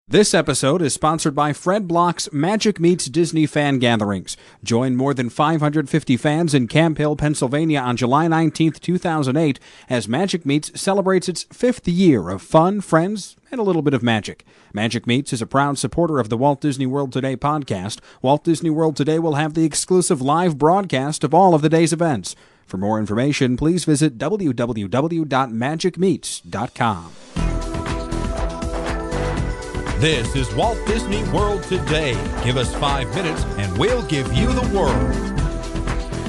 This episode is sponsored by Fred Block's Magic Meets Disney Fan Gatherings. Join more than 550 fans in Camp Hill, Pennsylvania on July 19, 2008, as Magic Meets celebrates its 5th year of fun, friends, and a little bit of magic. Magic Meets is a proud supporter of the Walt Disney World Today podcast. Walt Disney World Today will have the exclusive live broadcast of all of the day's events. For more information, please visit www.magicmeets.com. This is Walt Disney World Today. Give us 5 minutes and we'll give you the world.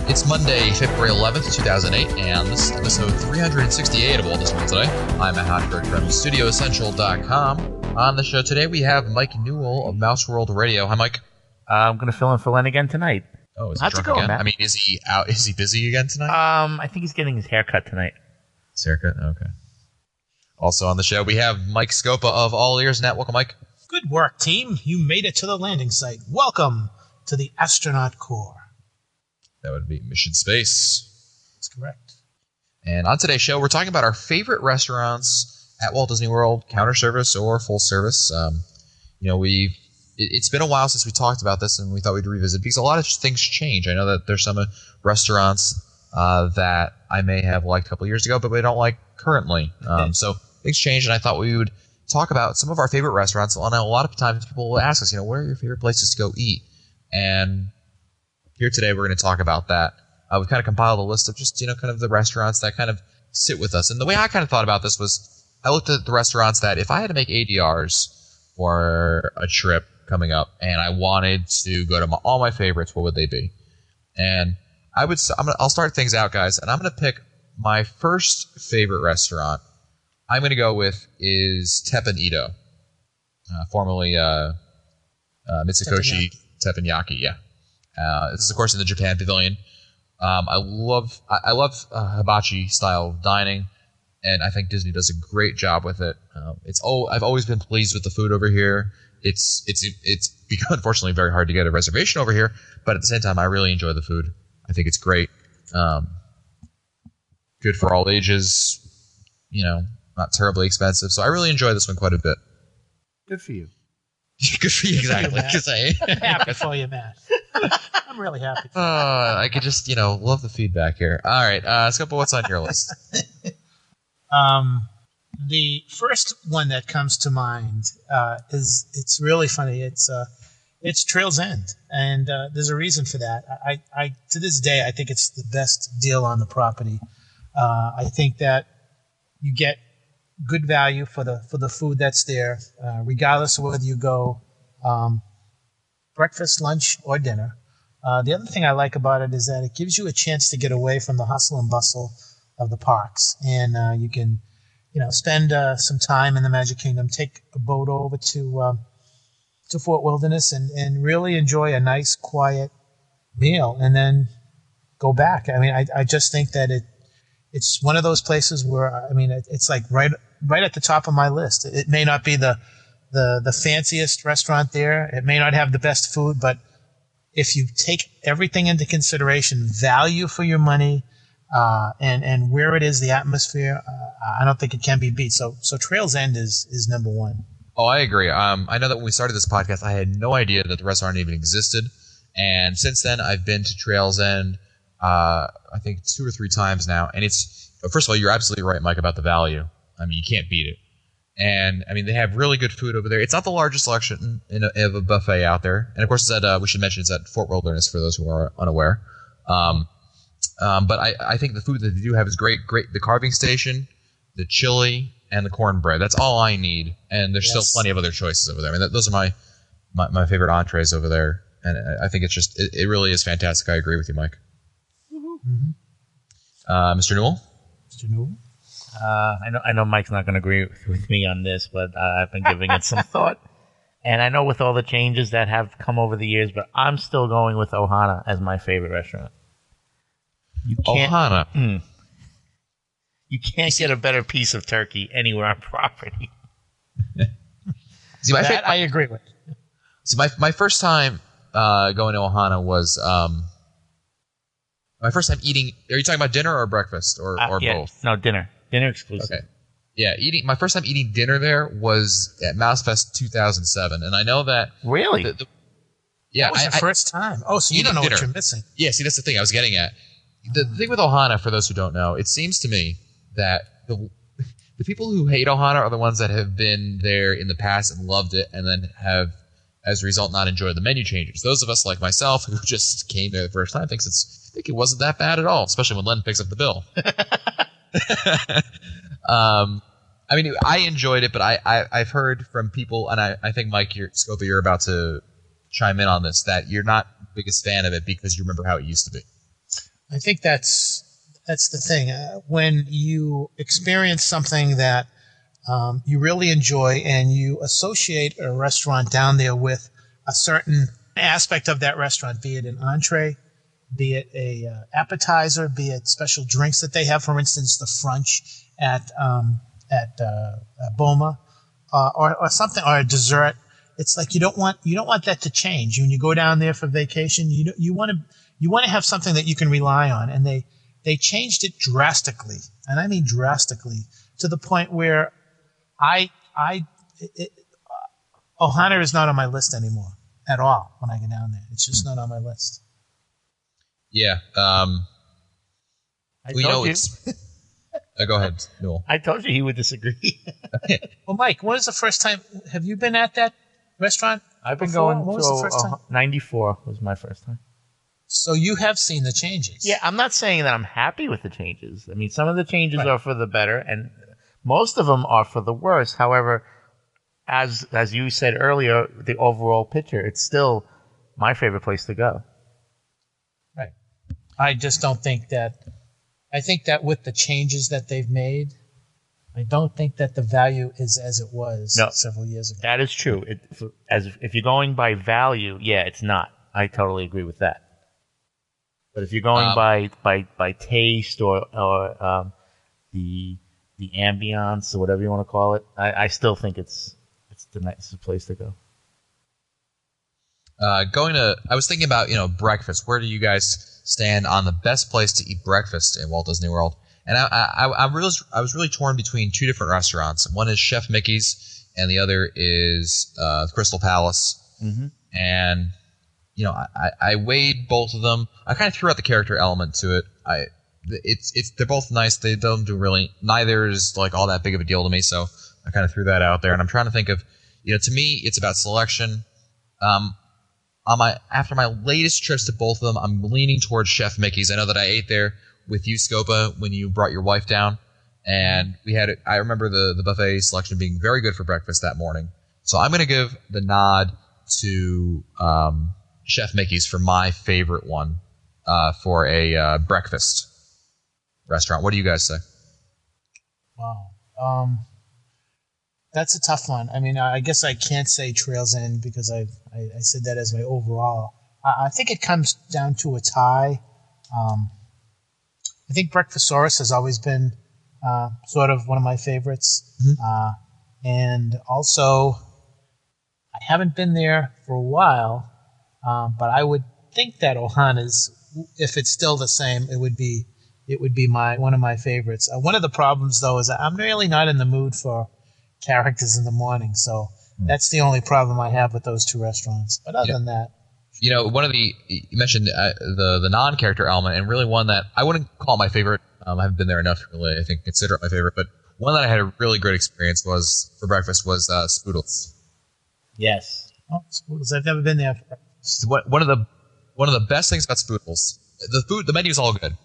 It's Monday, February 11th, 2008, and this is episode 368 of Walt Disney World Today. I'm Matt Hochberg from StudioEssential.com. On the show today, we have Mike Newell of Mouse World Radio. Hi, Mike. I'm going to fill in for Len again tonight. Oh, is he How's drunk it going, again? Matt? I mean, is he out? Is he busy again tonight? I think he's getting his hair cut tonight. His haircut? Okay. Also on the show, we have Mike Scopa of All Ears Net. Welcome, Mike. Good work, team. You made it to the landing site. Welcome to the Astronaut Corps. That would be Mission Space. That's correct. And on today's show, we're talking about our favorite restaurants at Walt Disney World, counter service or full service. It's been a while since we talked about this, and we thought we'd revisit because a lot of things change. I know that there's some restaurants that I may have liked a couple of years ago, but we don't like currently. So things change, and I thought we would talk about some of our favorite restaurants. And a lot of times people will ask us, what are your favorite places to go eat? And here today we're going to talk about that. We've kind of compiled a list of just, kind of the restaurants that kind of sit with us. And the way I kind of thought about this was I looked at the restaurants that if I had to make ADRs for a trip coming up and I wanted to go to all my favorites, what would they be? And I'll start things out, guys, and I'm going to pick my first favorite restaurant. I'm going to go with is Teppan Edo, formerly Mitsukoshi Teppanyaki. Yeah, this is of course in the Japan Pavilion. I love hibachi style dining, and I think Disney does a great job with it. I've always been pleased with the food over here. It's become unfortunately very hard to get a reservation over here, but at the same time I really enjoy the food. I think it's great. Good for all ages. Not terribly expensive, so I really enjoy this one quite a bit. Good for you. Good for you, exactly. I'm happy for you, Matt. I'm really happy. I could just, love the feedback here. All right, Scopa, what's on your list? The first one that comes to mind it's really funny. It's Trails End, and there's a reason for that. I to this day I think it's the best deal on the property. I think that you get good value for the food that's there, regardless of whether you go breakfast, lunch, or dinner. The other thing I like about it is that it gives you a chance to get away from the hustle and bustle of the parks, and you can, spend some time in the Magic Kingdom, take a boat over to Fort Wilderness, and really enjoy a nice, quiet meal, and then go back. I mean, I just think that it's one of those places where, it's like right at the top of my list. It may not be the fanciest restaurant there. It may not have the best food, but if you take everything into consideration, value for your money, and where it is, the atmosphere, I don't think it can be beat. So Trails End is number one. Oh, I agree. I know that when we started this podcast, I had no idea that the restaurant even existed. And since then, I've been to Trails End, I think 2 or 3 times now. And first of all, you're absolutely right, Mike, about the value. You can't beat it. And, they have really good food over there. It's not the largest selection of a buffet out there. And, of course, we should mention it's at Fort Wilderness for those who are unaware. But I think the food that they do have is great. Great. The carving station, the chili, and the cornbread. That's all I need. And there's still plenty of other choices over there. Those are my favorite entrees over there. And I think it really is fantastic. I agree with you, Mike. Mm-hmm. Mr. Newell? Mr. Newell? I know Mike's not going to agree with me on this, but I've been giving it some thought. And I know with all the changes that have come over the years, but I'm still going with Ohana as my favorite restaurant. Ohana? You can't get a better piece of turkey anywhere on property. See, I agree with. See, my first time going to Ohana was my first time eating. Are you talking about dinner or breakfast or yeah, both? No, dinner. Dinner exclusive. Okay. Yeah, my first time eating dinner there was at MouseFest 2007, and I know that. Really? Yeah, That was your first time. Oh, so you don't know what you're missing. Yeah, see, that's the thing I was getting at. The thing with Ohana, for those who don't know, it seems to me that the people who hate Ohana are the ones that have been there in the past and loved it, and then have, as a result, not enjoyed the menu changes. Those of us like myself who just came there the first time think it wasn't that bad at all, especially when Len picks up the bill. I mean, I enjoyed it, but I've heard from people, and I think, Mike, Scopa, you're about to chime in on this, that you're not the biggest fan of it because you remember how it used to be. I think that's the thing. When you experience something that you really enjoy and you associate a restaurant down there with a certain aspect of that restaurant, be it an entree, be it a appetizer, be it special drinks that they have, for instance, the Frunch at Boma, or something, or a dessert. It's like you don't want that to change. When you go down there for vacation, you want to have something that you can rely on, and they changed it drastically, and I mean drastically, to the point where Ohana is not on my list anymore at all. When I get down there, it's just not on my list. Yeah. Go ahead, Newell. I told you he would disagree. Well, Mike, when is the first time? Have you been at that restaurant? I've been before? going When was the first time? 94 was my first time. So you have seen the changes. Yeah, I'm not saying that I'm happy with the changes. I mean, some of the changes are for the better, and most of them are for the worse. However, as you said earlier, the overall picture, it's still my favorite place to go. Right. I just don't think that. I think that with the changes that they've made, I don't think that the value is as it was several years ago. That is true. If you're going by value, yeah, it's not. I totally agree with that. But if you're going by taste or the ambiance or whatever you want to call it, I still think it's the nicest place to go. I was thinking about breakfast. Where do you guys stand on the best place to eat breakfast in Walt Disney World? And I was really torn between two different restaurants. One is Chef Mickey's, and the other is Crystal Palace. Mm-hmm. And I weighed both of them. I kind of threw out the character element to it. They're both nice. They don't do really. Neither is like all that big of a deal to me. So I kind of threw that out there. And I'm trying to think of, to me, it's about selection. After my latest trips to both of them, I'm leaning towards Chef Mickey's. I know that I ate there with you, Scopa, when you brought your wife down, and I remember the buffet selection being very good for breakfast that morning. So I'm going to give the nod to Chef Mickey's for my favorite one for a breakfast restaurant. What do you guys say? Wow. That's a tough one. I mean, I guess I can't say Trail's End because I said that as my overall. I think it comes down to a tie. I think Breakfastosaurus has always been sort of one of my favorites. Mm-hmm. And also, I haven't been there for a while, but I would think that Ohana's, if it's still the same, it would be one of my favorites. One of the problems, though, is I'm really not in the mood for characters in the morning, so that's the only problem I have with those two restaurants. But other than that, one of you mentioned the non-character element, and really one that I wouldn't call my favorite. I haven't been there enough to really, I think, consider it my favorite. But one that I had a really great experience for breakfast was Spoodles. Yes. Oh, Spoodles! I've never been there for breakfast. One of the best things about Spoodles, the menu's all good,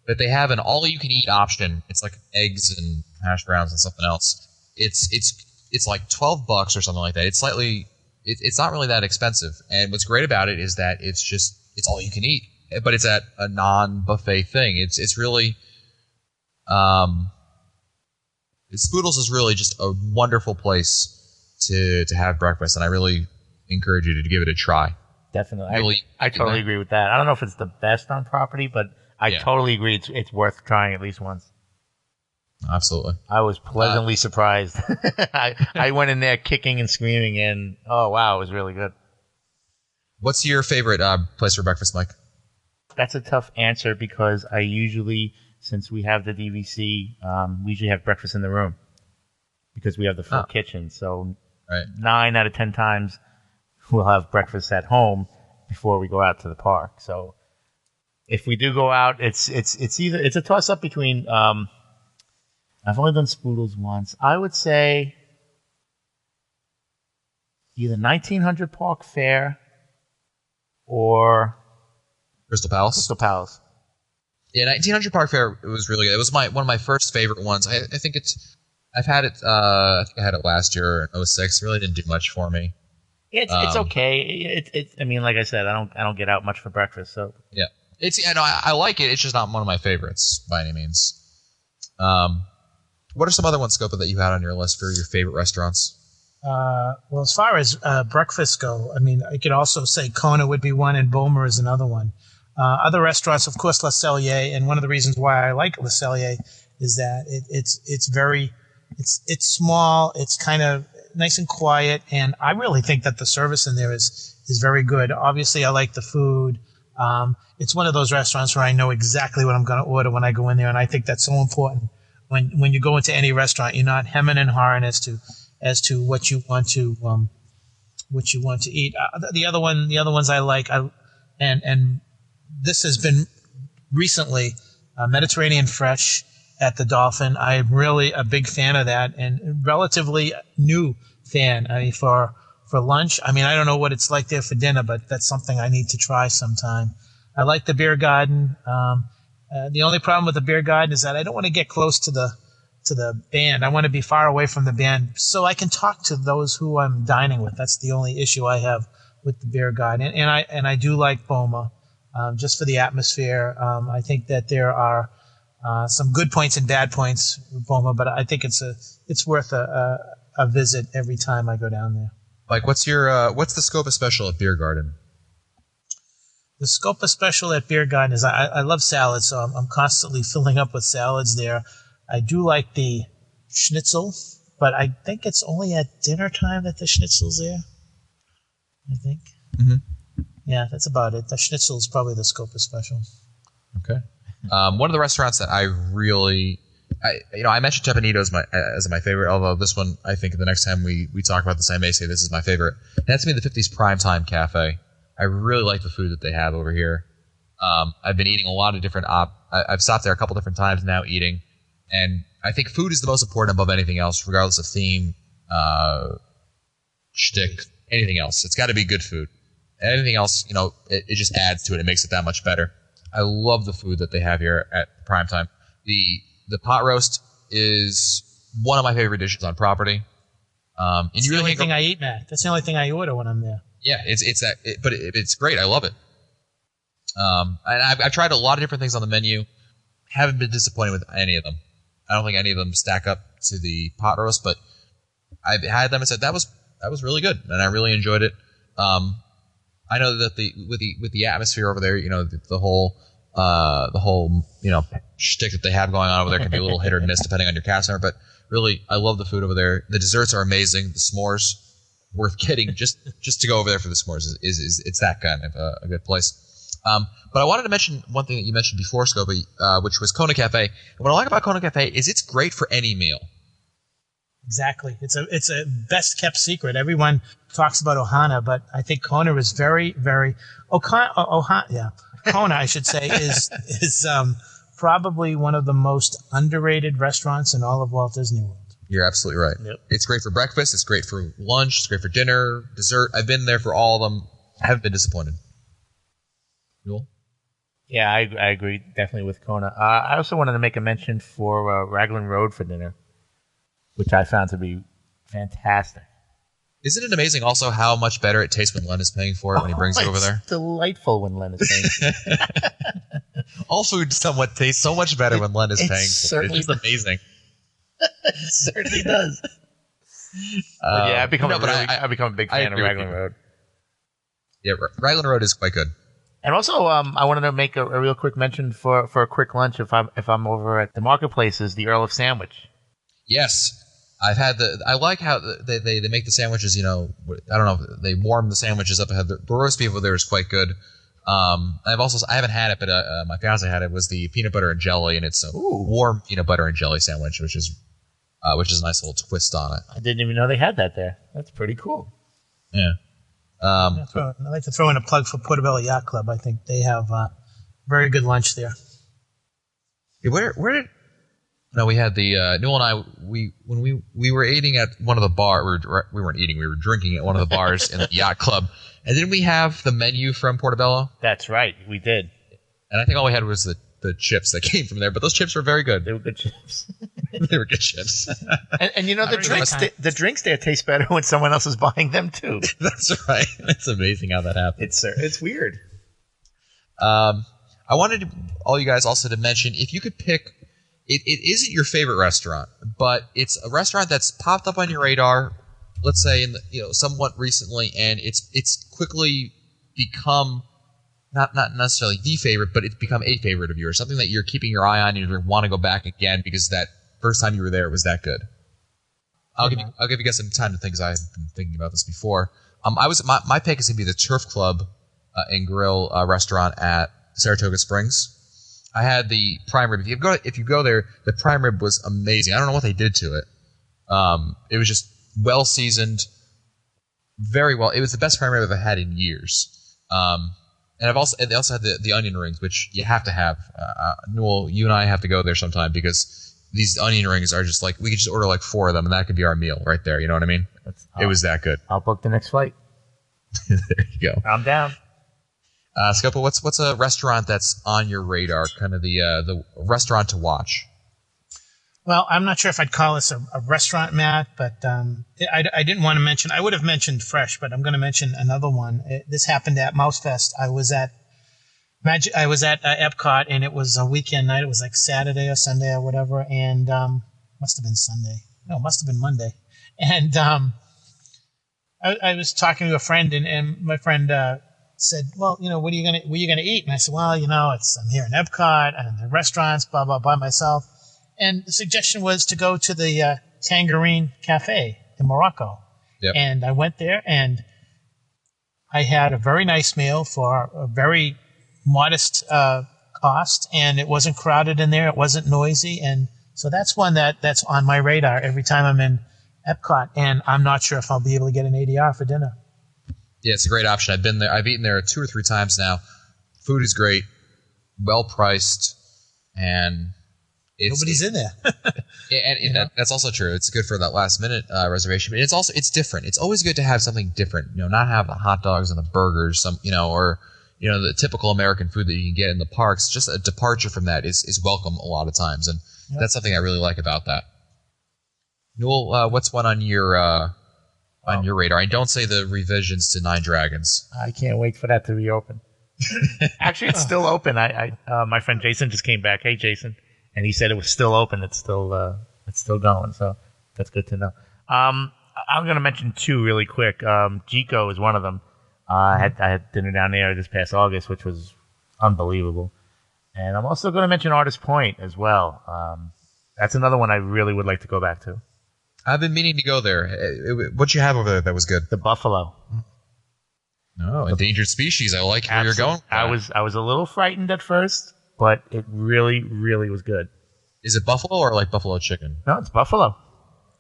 but they have an all-you-can-eat option. It's like eggs and hash browns and something else. It's like $12 or something like that. It's not really that expensive. And what's great about it is that it's all you can eat, but it's at a non-buffet thing. It's really, Spoodles is really just a wonderful place to have breakfast, and I really encourage you to give it a try. Definitely. I totally agree with that. I don't know if it's the best on property, but I totally agree. It's worth trying at least once. Absolutely. I was pleasantly surprised. I went in there kicking and screaming, and oh wow, it was really good. What's your favorite place for breakfast, Mike? That's a tough answer because I usually, since we have the DVC, we usually have breakfast in the room. because we have the full kitchen. So Right. 9 out of 10 times we'll have breakfast at home before we go out to the park. So if we do go out, it's a toss up between. I've only done Spoodles once. I would say either 1900 Park Fair or Crystal Palace. Crystal Palace. Yeah, 1900 Park Fair, it was really good. It was one of my first favorite ones. I think I've had it. I think I had it last year in 06. It really didn't do much for me. It's okay. I mean, like I said, I don't get out much for breakfast, so Yeah, I like it. It's just not one of my favorites by any means. What are some other ones, Scopa, that you had on your list for your favorite restaurants? Well, as far as breakfasts go, I mean, I could also say Kona would be one, and Boma is another one. Other restaurants, of course, Le Cellier, and one of the reasons why I like Le Cellier is that it's small, it's kind of nice and quiet, and I really think that the service in there is very good. Obviously, I like the food. It's one of those restaurants where I know exactly what I'm going to order when I go in there, and I think that's so important. When you go into any restaurant, you're not hemming and hawing as to what you want to eat. The other ones I like, and this has been recently Mediterranean Fresh at the Dolphin. I'm really a big fan of that, and relatively new fan. I mean, for lunch, I mean, I don't know what it's like there for dinner, but that's something I need to try sometime. I like the Beer Garden. The only problem with the Beer Garden is that I don't want to get close to the band. I want to be far away from the band so I can talk to those who I'm dining with. That's the only issue I have with the Beer Garden. And I do like Boma, just for the atmosphere. I think that there are some good points and bad points with Boma, but I think it's worth a visit every time I go down there. Like, what's the Scopa special at Beer Garden? The Scopa special at Beer Garden is I love salads, so I'm constantly filling up with salads there. I do like the schnitzel, but I think it's only at dinner time that the schnitzel's there. I think. Mm-hmm. Yeah, that's about it. The schnitzel is probably the Scopa special. Okay. One of the restaurants that I really, I mentioned Tepanito as my favorite, although this one, I think the next time we talk about this, I may say this is my favorite. And that's me, the 50s Primetime Cafe. I really like the food that they have over here. I've been eating a lot of different I've stopped there a couple different times now eating, and I think food is the most important above anything else, regardless of theme, shtick, anything else. It's got to be good food. Anything else, it just adds to it. It makes it that much better. I love the food that they have here at Primetime. The pot roast is one of my favorite dishes on property. And it's the only thing I eat, Matt. That's the only thing I order when I'm there. Yeah, it's great. I love it. And I've tried a lot of different things on the menu. Haven't been disappointed with any of them. I don't think any of them stack up to the pot roast, but I've had them and said that was really good, and I really enjoyed it. I know that with the atmosphere over there, the whole shtick that they have going on over there can be a little hit or miss depending on your cast member. But really, I love the food over there. The desserts are amazing. The s'mores, worth getting just to go over there for the s'mores is it's that kind of a good place. But I wanted to mention one thing that you mentioned before, Scopa, which was Kona Cafe. And what I like about Kona Cafe is it's great for any meal. Exactly. It's a best kept secret. Everyone talks about Ohana, but I think Kona is very, very Kona, I should say, is probably one of the most underrated restaurants in all of Walt Disney World. You're absolutely right. Yep. It's great for breakfast. It's great for lunch. It's great for dinner, dessert. I've been there for all of them. I haven't been disappointed. Cool. Yeah, I agree definitely with Kona. I also wanted to make a mention for Raglan Road for dinner, which I found to be fantastic. Isn't it amazing also how much better it tastes when Len is paying for it when he brings it over there? It's delightful when Len is paying for it. All food somewhat tastes so much better when Len is paying for it. It's just amazing. It certainly does. Yeah, I've become a big fan of Raglan Road. Yeah, Raglan Road is quite good. And also, I wanted to make a real quick mention for a quick lunch if I'm over at the marketplaces, the Earl of Sandwich. Yes, I like how they make the sandwiches. I don't know, they warm the sandwiches up ahead. The roast beef over there is quite good. I haven't had it, but my fiance had it. Was the peanut butter and jelly, and it's a warm peanut butter and jelly sandwich, which is which is a nice little twist on it. I didn't even know they had that there. That's pretty cool. Yeah. I'd like to throw in a plug for Portobello Yacht Club. I think they have very good lunch there. Yeah, where did? No, we had the Newell and I. When we were eating at one of the bars. We weren't eating. We were drinking at one of the bars in the yacht club. And didn't we have the menu from Portobello? That's right, we did. And I think all we had was the chips that came from there. But those chips were very good. They were good chips. They were good chips. And you know the drinks there taste better when someone else is buying them too. That's right. It's amazing how that happens. It's weird. I wanted all you guys also to mention, if you could pick, it isn't your favorite restaurant, but it's a restaurant that's popped up on your radar, let's say somewhat recently, and it's quickly become not necessarily the favorite, but it's become a favorite of yours, something that you're keeping your eye on and you want to go back again because that first time you were there it was that good. I'll give you guys some time to think, because I've been thinking about this before. My pick is gonna be the Turf Club and Grill restaurant at Saratoga Springs. I had the prime rib. If you go there, the prime rib was amazing. I don't know what they did to it. It was just well seasoned, very well. It was the best prime rib I've had in years. And they also had the onion rings, which you have to have. Newell, you and I have to go there sometime because these onion rings are just like, we could just order like 4 of them and that could be our meal right there. You know what I mean? It was that good. I'll book the next flight. There you go. I'm down. Scopo, what's a restaurant that's on your radar? Kind of the restaurant to watch. Well, I'm not sure if I'd call this a restaurant, Matt, but I didn't want to mention. I would have mentioned Fresh, but I'm going to mention another one. This happened at Mousefest. I was at Epcot, and it was a weekend night. It was like Saturday or Sunday or whatever, and must have been Sunday. No, it must have been Monday. And I was talking to a friend, and my friend said, "Well, where are you gonna eat?" And I said, "Well, I'm here in Epcot and the restaurants, blah blah, by myself." And the suggestion was to go to the Tangerine Cafe in Morocco. Yep. And I went there, and I had a very nice meal for a very modest cost, and it wasn't crowded in there. It wasn't noisy, and so that's one that's on my radar every time I'm in Epcot, and I'm not sure if I'll be able to get an ADR for dinner. Yeah, it's a great option. I've been there. I've eaten there 2 or 3 times now. Food is great, well priced, and nobody's in there. That's also true. It's good for that last minute reservation, but it's different. It's always good to have something different. Not have the hot dogs and the burgers, or the typical American food that you can get in the parks. Just a departure from that is welcome a lot of times, and that's something I really like about that. Newell, what's one on your radar? And don't say the revisions to Nine Dragons. I can't wait for that to reopen. Actually, it's still open. My friend Jason just came back. Hey, Jason. And he said it was still open. It's still going. So that's good to know. I'm going to mention 2 really quick. Gico is one of them. I had dinner down there this past August, which was unbelievable. And I'm also going to mention Artist Point as well. That's another one I really would like to go back to. I've been meaning to go there. What'd you have over there that was good? The buffalo. Oh, endangered species. I like where you're going. I was a little frightened at first, but it really, really was good. Is it buffalo or like buffalo chicken? No, it's buffalo.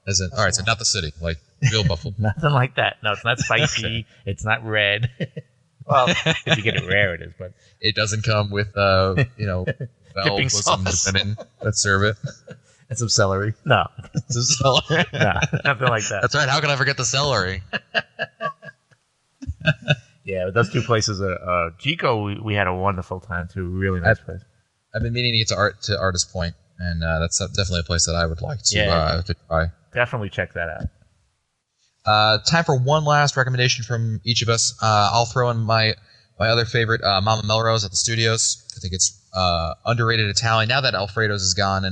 As in, all right, so not the city, like real buffalo. Nothing like that. No, it's not spicy. It's not red. Well, if you get it rare, it is. But it doesn't come with valve with some cinnamon that serve it. And some celery. No. Some celery. No, nothing like that. That's right. How can I forget the celery? Yeah, but those 2 places, Gico, we had a wonderful time too. Really nice place. I've been meaning to get to Artist Point, and that's definitely a place that I would like to try. Definitely check that out. Time for one last recommendation from each of us. I'll throw in my other favorite, Mama Melrose at the Studios. I think it's underrated Italian. Now that Alfredo's is gone,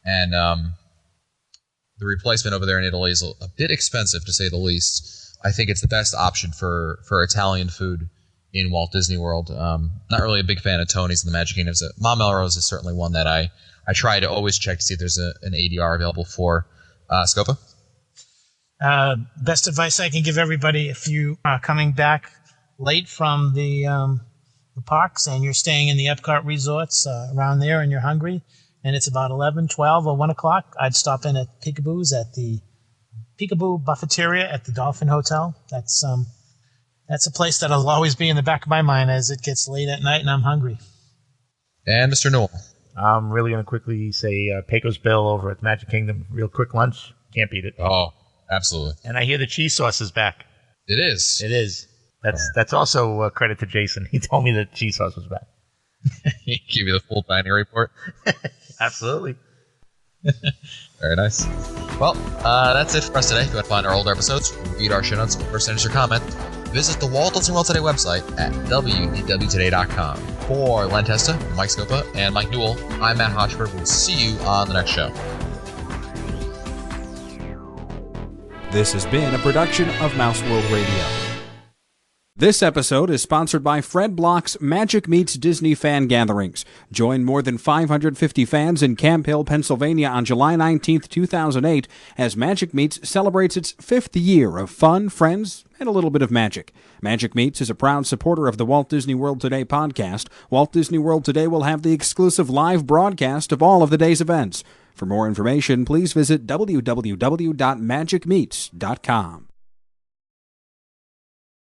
and the replacement over there in Italy is a bit expensive, to say the least. I think it's the best option for Italian food in Walt Disney World. Not really a big fan of Tony's and the Magic Kingdom. So Mama Melrose is certainly one that I try to always check to see if there's an ADR available for. Scopa? Best advice I can give everybody, if you are coming back late from the parks and you're staying in the Epcot resorts around there and you're hungry, and it's about 11, 12, or 1 o'clock, I'd stop in at Peekaboo's at the Peekaboo Buffeteria at the Dolphin Hotel. That's a place that'll always be in the back of my mind as it gets late at night and I'm hungry. And Mr. Newell. I'm really going to quickly say Pecos Bill over at Magic Kingdom. Real quick lunch. Can't beat it. Oh, absolutely. And I hear the cheese sauce is back. It is. It is. That's also credit to Jason. He told me that cheese sauce was back. He gave you the full dining report. Absolutely. Very nice. Well, that's it for us today. If you want to find our older episodes, read our show notes, or send us your comment, visit the Walt Disney World Today website at wdwtoday.com. For Len Testa, Mike Scopa, and Mike Newell, I'm Matt Hochberg. We'll see you on the next show. This has been a production of Mouse World Radio. This episode is sponsored by Fred Block's Magic Meets Disney Fan Gatherings. Join more than 550 fans in Camp Hill, Pennsylvania on July 19, 2008, as Magic Meets celebrates its 5th year of fun, friends, and a little bit of magic. Magic Meets is a proud supporter of the Walt Disney World Today podcast. Walt Disney World Today will have the exclusive live broadcast of all of the day's events. For more information, please visit www.magicmeets.com.